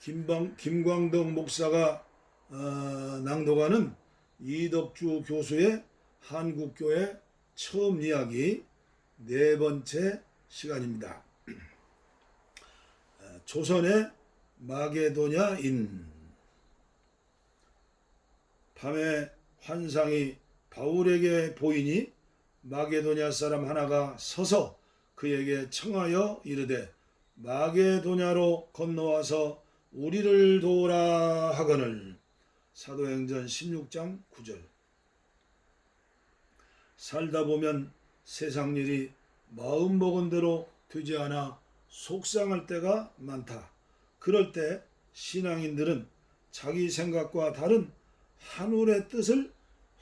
김광덕 목사가 낭독하는 이덕주 교수의 한국교회 처음 이야기 네 번째 시간입니다. 조선의 마게도냐인. 밤에 환상이 바울에게 보이니 마게도냐 사람 하나가 서서 그에게 청하여 이르되 마게도냐로 건너와서 우리를 도우라 하거늘. 사도행전 16장 9절. 살다 보면 세상 일이 마음 먹은 대로 되지 않아 속상할 때가 많다. 그럴 때 신앙인들은 자기 생각과 다른 하늘의 뜻을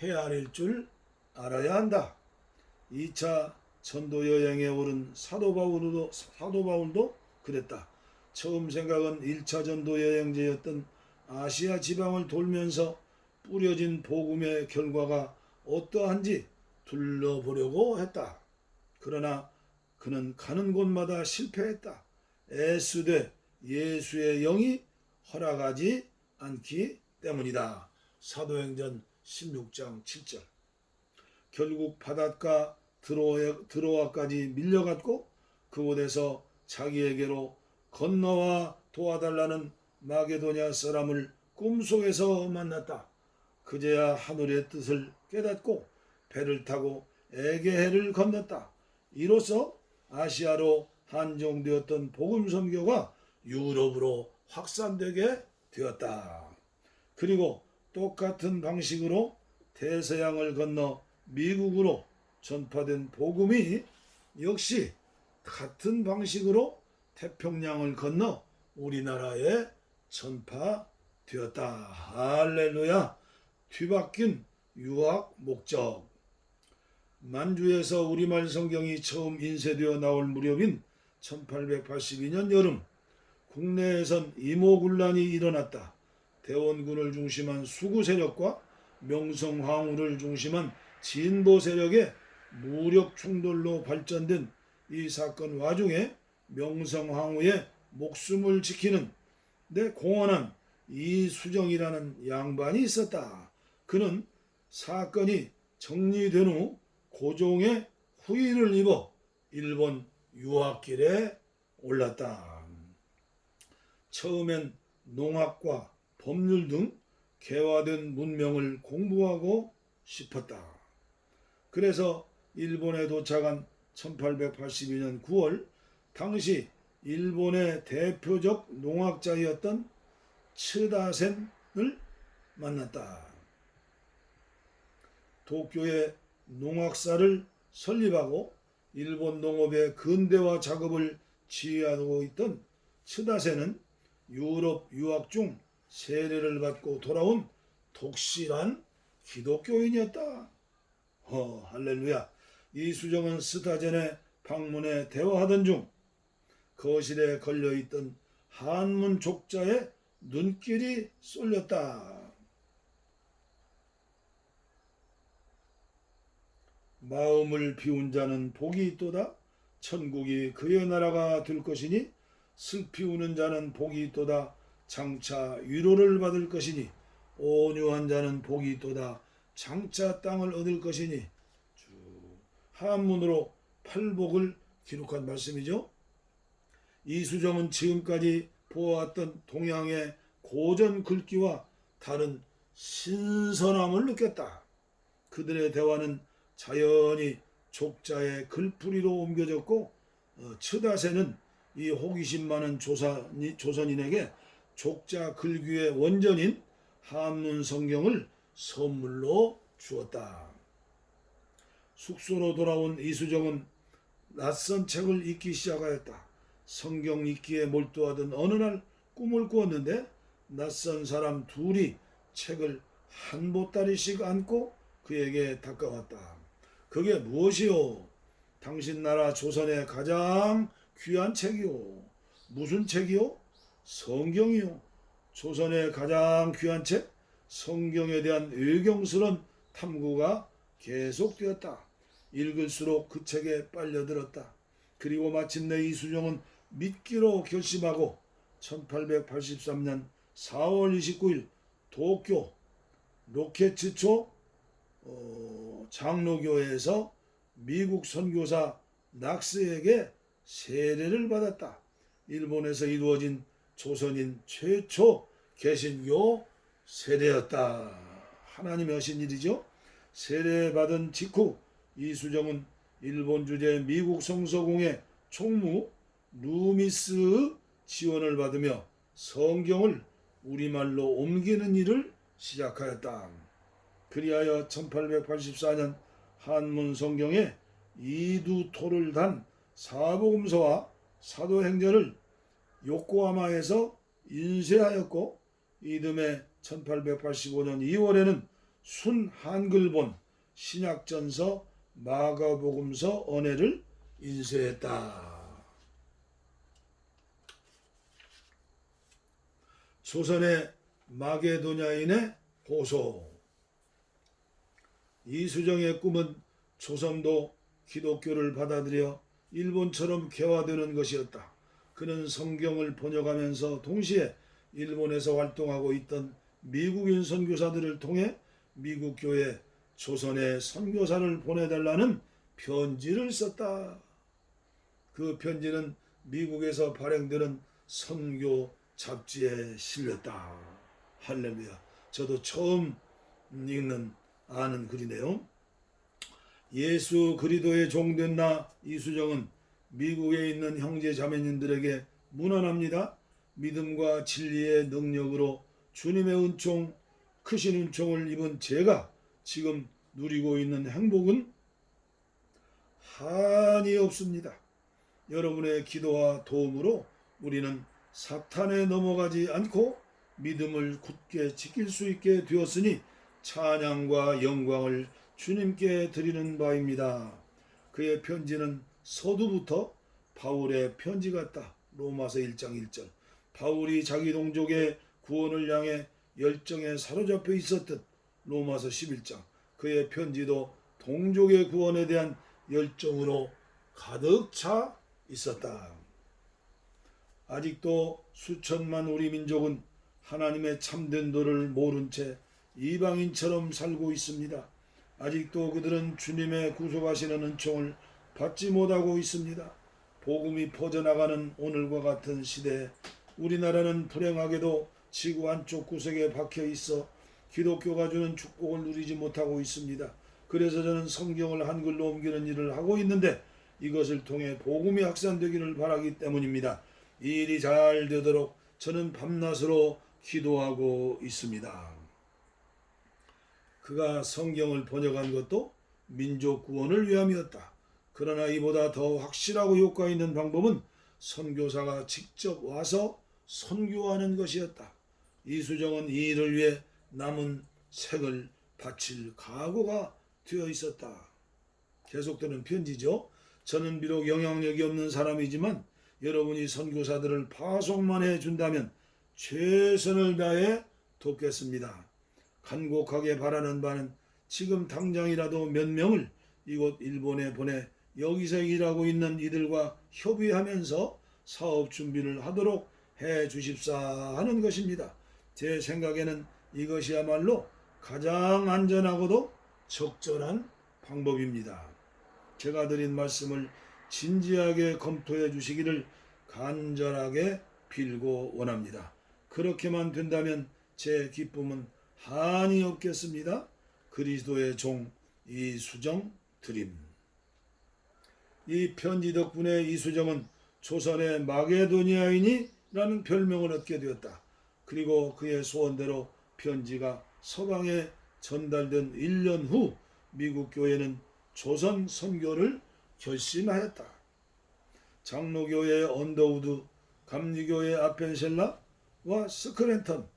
헤아릴 줄 알아야 한다. 2차 전도 여행에 오른 사도 바울도 그랬다. 처음 생각은 1차 전도 여행제였던 아시아 지방을 돌면서 뿌려진 복음의 결과가 어떠한지 둘러보려고 했다. 그러나 그는 가는 곳마다 실패했다. 애쓰되 예수의 영이 허락하지 않기 때문이다. 사도행전 16장 7절. 결국 바닷가 드로아까지 밀려갔고 그곳에서 자기에게로 건너와 도와달라는 마게도냐 사람을 꿈속에서 만났다. 그제야 하늘의 뜻을 깨닫고 배를 타고 에게해를 건넜다. 이로써 아시아로 한정되었던 복음 선교가 유럽으로 확산되게 되었다. 그리고 똑같은 방식으로 대서양을 건너 미국으로 전파된 복음이 역시 같은 방식으로 태평양을 건너 우리나라에 전파되었다. 할렐루야. 뒤바뀐 유학 목적. 만주에서 우리말 성경이 처음 인쇄되어 나올 무렵인 1882년 여름, 국내에선 이모군란이 일어났다. 대원군을 중심한 수구 세력과 명성황후를 중심한 진보 세력의 무력 충돌로 발전된 이 사건 와중에 명성황후의 목숨을 지키는 데 공헌한 이수정이라는 양반이 있었다. 그는 사건이 정리된 후 고종의 후위를 입어 일본 유학길에 올랐다. 처음엔 농학과 법률 등 개화된 문명을 공부하고 싶었다. 그래서 일본에 도착한 1882년 9월 당시 일본의 대표적 농학자였던 츠다센을 만났다. 도쿄에 농학사를 설립하고 일본 농업의 근대화 작업을 지휘하고 있던 츠다센은 유럽 유학 중 세례를 받고 돌아온 독실한 기독교인이었다. 할렐루야. 이수정은 스타젠의 방문에 대화하던 중 거실에 걸려있던 한문 족자에 눈길이 쏠렸다. 마음을 비운 자는 복이 있도다. 천국이 그의 나라가 될 것이니 슬피 우는 자는 복이 있도다. 장차 위로를 받을 것이니 온유한 자는 복이 있도다. 장차 땅을 얻을 것이니. 한문으로 팔복을 기록한 말씀이죠. 이수정은 지금까지 보아왔던 동양의 고전 글귀와 다른 신선함을 느꼈다. 그들의 대화는 자연히 족자의 글풀이로 옮겨졌고 츠다세는 이 호기심 많은 조선인에게 족자 글귀의 원전인 한문 성경을 선물로 주었다. 숙소로 돌아온 이수정은 낯선 책을 읽기 시작하였다. 성경 읽기에 몰두하던 어느 날 꿈을 꾸었는데 낯선 사람 둘이 책을 한 보따리씩 안고 그에게 다가왔다. 그게 무엇이요? 당신 나라 조선의 가장 귀한 책이요. 무슨 책이요? 성경이요. 조선의 가장 귀한 책, 성경에 대한 의경스러운 탐구가 계속되었다. 읽을수록 그 책에 빨려들었다. 그리고 마침내 이수정은 믿기로 결심하고 1883년 4월 29일 도쿄 로켓츠초 장로교회에서 미국 선교사 낙스에게 세례를 받았다. 일본에서 이루어진 조선인 최초 개신교 세례였다. 하나님의 하신 일이죠. 세례받은 직후 이수정은 일본 주재 미국 성서공회 총무 루미스의 지원을 받으며 성경을 우리말로 옮기는 일을 시작하였다. 그리하여 1884년 한문 성경에 이두토를 단 사복음서와 사도행전을 요코하마에서 인쇄하였고, 이듬해 1885년 2월에는 순 한글본 신약전서 마가복음서 언해를 인쇄했다. 조선의 마게도냐인의 호소. 이수정의 꿈은 조선도 기독교를 받아들여 일본처럼 개화되는 것이었다. 그는 성경을 번역하면서 동시에 일본에서 활동하고 있던 미국인 선교사들을 통해 미국 교회 조선에 선교사를 보내달라는 편지를 썼다. 그 편지는 미국에서 발행되는 선교 잡지에 실렸다. 할렐루야. 저도 처음 아는 글이네요. 예수 그리스도의 종된 나 이수정은 미국에 있는 형제 자매님들에게 문안합니다. 믿음과 진리의 능력으로 주님의 은총, 크신 은총을 입은 제가 지금 누리고 있는 행복은 한이 없습니다. 여러분의 기도와 도움으로 우리는 사탄에 넘어가지 않고 믿음을 굳게 지킬 수 있게 되었으니 찬양과 영광을 주님께 드리는 바입니다. 그의 편지는 서두부터 바울의 편지 같다. 로마서 1장 1절. 바울이 자기 동족의 구원을 향해 열정에 사로잡혀 있었듯 로마서 11장. 그의 편지도 동족의 구원에 대한 열정으로 가득 차 있었다. 아직도 수천만 우리 민족은 하나님의 참된 도를 모른 채 이방인처럼 살고 있습니다. 아직도 그들은 주님의 구속하시는 은총을 받지 못하고 있습니다. 복음이 퍼져나가는 오늘과 같은 시대에 우리나라는 불행하게도 지구 한쪽 구석에 박혀 있어 기독교가 주는 축복을 누리지 못하고 있습니다. 그래서 저는 성경을 한글로 옮기는 일을 하고 있는데 이것을 통해 복음이 확산되기를 바라기 때문입니다. 이 일이 잘 되도록 저는 밤낮으로 기도하고 있습니다. 그가 성경을 번역한 것도 민족 구원을 위함이었다. 그러나 이보다 더 확실하고 효과 있는 방법은 선교사가 직접 와서 선교하는 것이었다. 이수정은 이 일을 위해 남은 생을 바칠 각오가 되어 있었다. 계속되는 편지죠. 저는 비록 영향력이 없는 사람이지만 여러분이 선교사들을 파송만 해준다면 최선을 다해 돕겠습니다. 간곡하게 바라는 바는 지금 당장이라도 몇 명을 이곳 일본에 보내 여기서 일하고 있는 이들과 협의하면서 사업 준비를 하도록 해 주십사 하는 것입니다. 제 생각에는 이것이야말로 가장 안전하고도 적절한 방법입니다. 제가 드린 말씀을 진지하게 검토해 주시기를 간절하게 빌고 원합니다. 그렇게만 된다면 제 기쁨은 한이 없겠습니다. 그리스도의 종 이수정 드림. 이 편지 덕분에 이수정은 조선의 마게도니아인이라는 별명을 얻게 되었다. 그리고 그의 소원대로 편지가 서방에 전달된 1년 후 미국 교회는 조선 선교를 결심하였다. 장로교회 언더우드, 감리교회 아펜셀라와 스크랜턴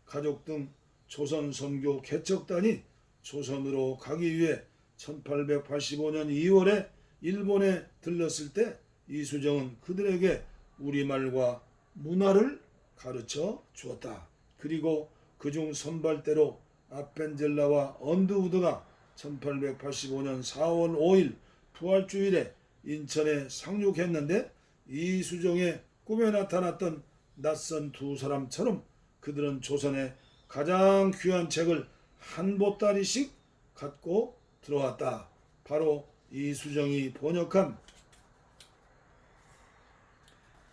가족 등 조선 선교 개척단이 조선으로 가기 위해 1885년 2월에 일본에 들렀을 때 이수정은 그들에게 우리말과 문화를 가르쳐 주었다. 그리고 그중 선발대로 아펜젤라와 언더우드가 1885년 4월 5일 부활주일에 인천에 상륙했는데 이수정의 꿈에 나타났던 낯선 두 사람처럼 그들은 조선의 가장 귀한 책을 한 보따리씩 갖고 들어왔다. 바로 이수정이 번역한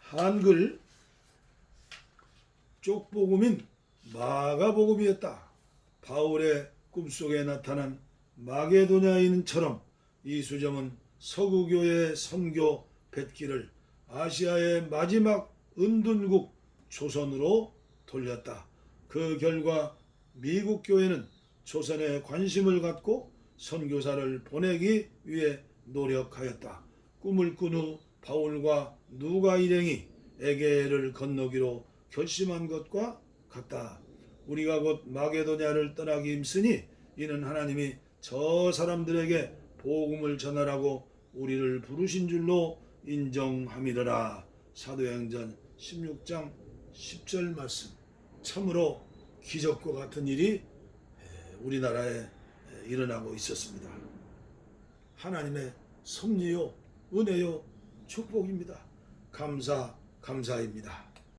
한글 쪽복음인 마가복음이었다. 바울의 꿈속에 나타난 마게도냐인처럼 이수정은 서구교의 선교 뱃길을 아시아의 마지막 은둔국 조선으로 돌렸다. 그 결과 미국 교회는 조선에 관심을 갖고 선교사를 보내기 위해 노력하였다. 꿈을 꾼 후 바울과 누가 일행이 에게를 건너기로 결심한 것과 같다. 우리가 곧 마게도냐를 떠나기 힘쓰니 이는 하나님이 저 사람들에게 복음을 전하라고 우리를 부르신 줄로 인정함이더라. 사도행전 16장 10절 말씀. 참으로 기적과 같은 일이 우리나라에 일어나고 있었습니다. 하나님의 섭리요, 은혜요, 축복입니다. 감사입니다.